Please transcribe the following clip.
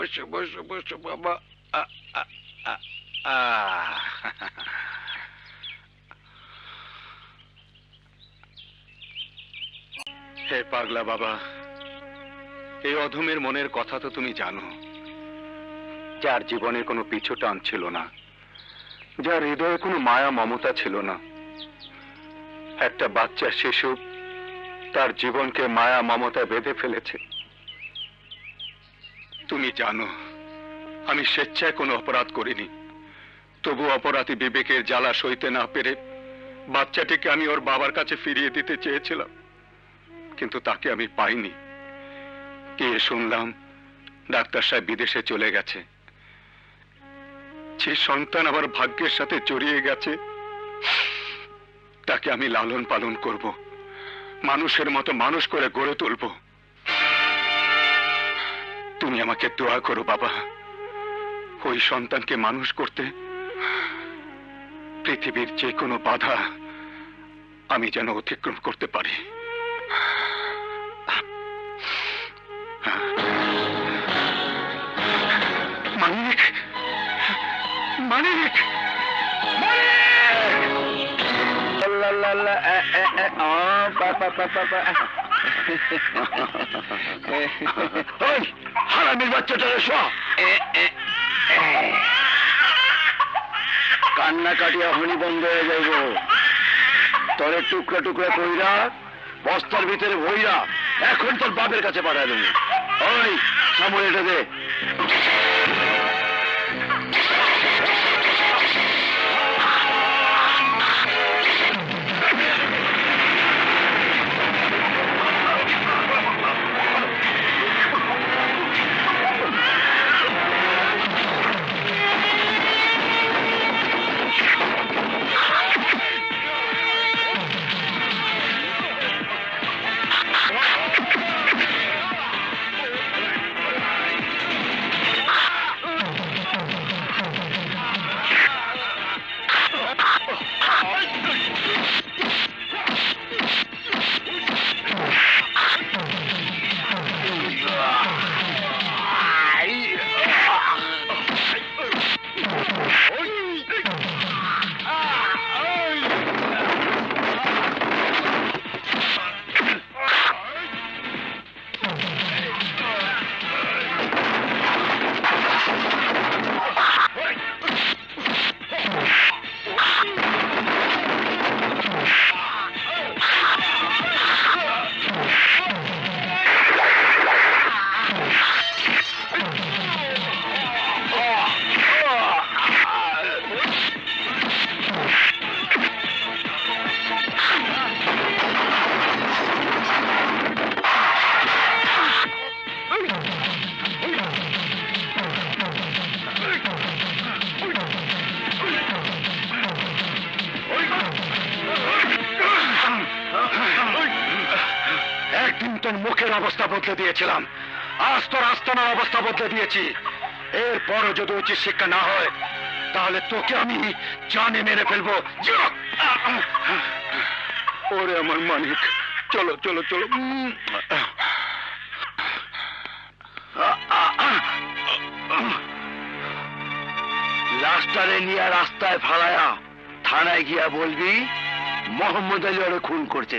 বসো বসো বসো বাবা। আ, আ, আ, আ। হে পাগলা বাবা, এই অধমের মনের কথা তো তুমি জানো। যার জীবনে কোনো পিছু টান ছিল না, যার হৃদয়ে কোনো মায়া মমতা ছিল না। একটা বাচ্চা শিশু তার জীবনকে মায়া মমতা বেঁধে ফেলেছে। তুমি জানো আমি স্বেচ্ছায় কোনো অপরাধ করিনি, তবু অপরাধী বিবেকের জ্বালা সইতে না পেরে বাচ্চাটিকে আমি ওর বাবার কাছে ফিরিয়ে দিতে চেয়েছিলাম, কিন্তু তাকে আমি পাইনি। কে শুনলাম ডাক্তার সাহেব বিদেশে চলে গেছে। যে সন্তান আমার ভাগ্যের সাথে জড়িয়ে গেছে তাকে আমি লালন পালন করব, মানুষের মতো মানুষ করে গড়ে তুলব। তুমি আমাকে দোয়া করো বাবা, ওই সন্তানকে মানুষ করতে পৃথিবীর যে কোনো বাধা আমি যেন অতিক্রম করতে পারি। মানিক, মানিক, হারামির বাচ্চাটা কান্না কাটিয়া হনি বন্ধ হয়ে যাইব। তোরে টুকরা টুকরা কইরা বস্তার ভিতরে ভইরা এখন তোর বাপের কাছে পাঠায় দেবো। ওই সামনে এটা দে। একদিন তোর মুখের অবস্থা বদলে দিয়েছিলাম, আজ তোর আস্তানার অবস্থা বদলে দিয়েছি। এরপরও যদি উচিত শিক্ষা না হয় তাহলে তোকে আমি জানে মেরে ফেলবো। ওরে আমার মানিক, চলো চলো চলো। লাস্টারে নিয়ে রাস্তায় ফালায়া থানায় গিয়া বলবি মোহাম্মদ আলী ওরে খুন করছে।